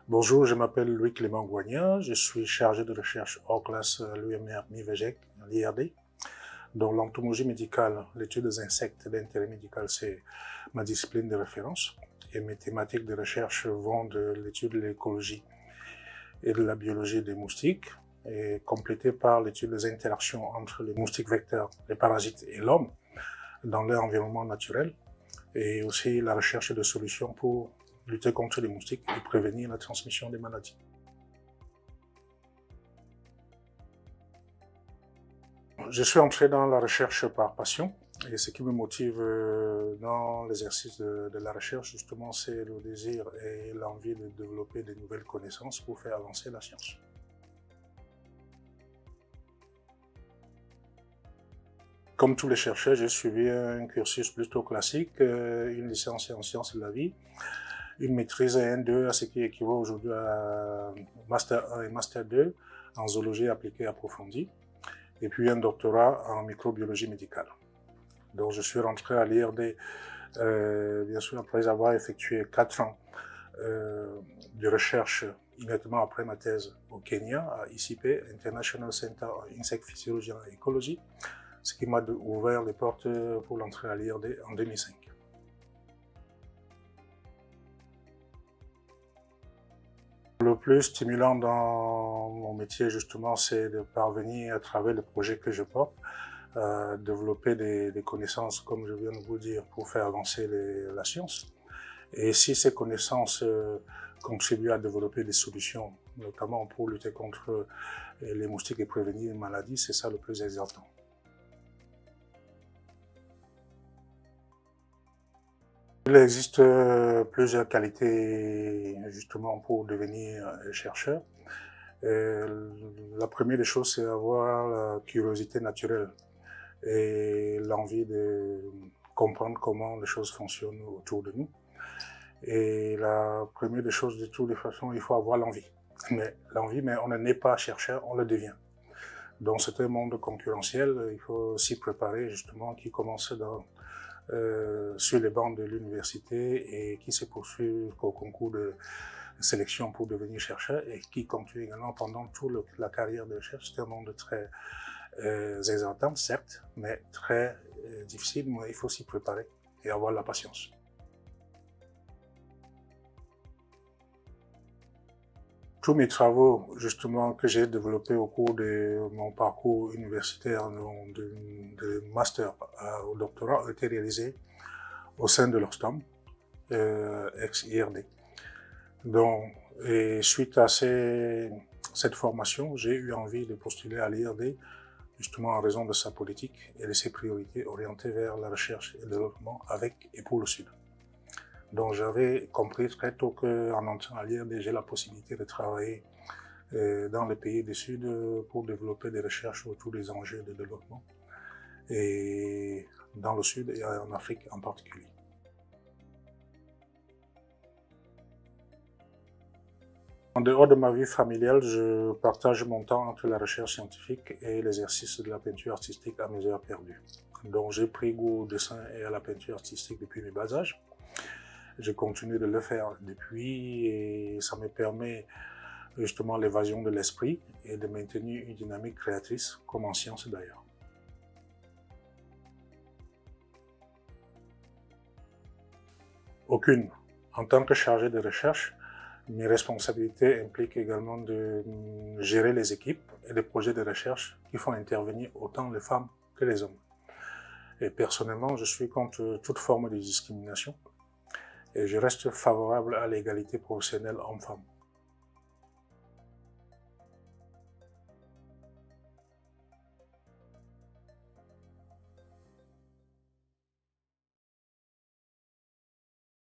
Bonjour, je m'appelle Louis-Clément Gouagna, je suis chargé de recherche hors classe à l'UMR MIVEGEC, à l'IRD. Dans l'entomologie médicale, l'étude des insectes d'intérêt médical, c'est ma discipline de référence. Et mes thématiques de recherche vont de l'étude de l'écologie et de la biologie des moustiques, et complétée par l'étude des interactions entre les moustiques vecteurs, les parasites et l'homme dans leur environnement naturel, et aussi la recherche de solutions pour lutter contre les moustiques et prévenir la transmission des maladies. Je suis entré dans la recherche par passion, et ce qui me motive dans l'exercice de la recherche, justement, c'est le désir et l'envie de développer de nouvelles connaissances pour faire avancer la science. Comme tous les chercheurs, j'ai suivi un cursus plutôt classique, une licence en sciences de la vie, une maîtrise N2, à ce qui équivaut aujourd'hui à Master 1 et Master 2 en zoologie appliquée approfondie, et puis un doctorat en microbiologie médicale. Donc je suis rentré à l'IRD, bien sûr, après avoir effectué 4 ans de recherche immédiatement après ma thèse au Kenya, à ICP, International Center of Insect Physiology and Ecology, ce qui m'a ouvert les portes pour l'entrée à l'IRD en 2005. Le plus stimulant dans mon métier, justement, c'est de parvenir, à travers le projet que je porte, à développer des connaissances, comme je viens de vous le dire, pour faire avancer la science. Et si ces connaissances contribuent à développer des solutions, notamment pour lutter contre les moustiques et prévenir les maladies, c'est ça le plus exaltant. Il existe plusieurs qualités justement pour devenir chercheur. La première des choses, c'est avoir la curiosité naturelle et l'envie de comprendre comment les choses fonctionnent autour de nous. Et la première des choses, de toutes les façons, il faut avoir l'envie. Mais on ne naît pas chercheur, on le devient. Donc c'est un monde concurrentiel, il faut s'y préparer justement, qui commence sur les bancs de l'université et qui se poursuit au concours de sélection pour devenir chercheur et qui continue également pendant toute la carrière de recherche. C'est un monde très exaltant, certes, mais très difficile, mais il faut s'y préparer et avoir la patience. Tous mes travaux, justement, que j'ai développés au cours de mon parcours universitaire de master au doctorat, ont été réalisés au sein de l'Oxfam, ex-IRD. Donc, et suite à cette formation, j'ai eu envie de postuler à l'IRD, justement en raison de sa politique et de ses priorités orientées vers la recherche et le développement avec et pour le Sud. Donc j'avais compris très tôt qu'en entrant à l'IRD, j'ai la possibilité de travailler dans les pays du Sud pour développer des recherches autour des enjeux de développement, et dans le Sud et en Afrique en particulier. En dehors de ma vie familiale, je partage mon temps entre la recherche scientifique et l'exercice de la peinture artistique à mes heures perdues. Donc j'ai pris goût au dessin et à la peinture artistique depuis mes bas âges. Je continue de le faire depuis et ça me permet justement l'évasion de l'esprit et de maintenir une dynamique créatrice, comme en science d'ailleurs. Aucune. En tant que chargé de recherche, mes responsabilités impliquent également de gérer les équipes et les projets de recherche qui font intervenir autant les femmes que les hommes. Et personnellement, je suis contre toute forme de discrimination et je reste favorable à l'égalité professionnelle homme-femme.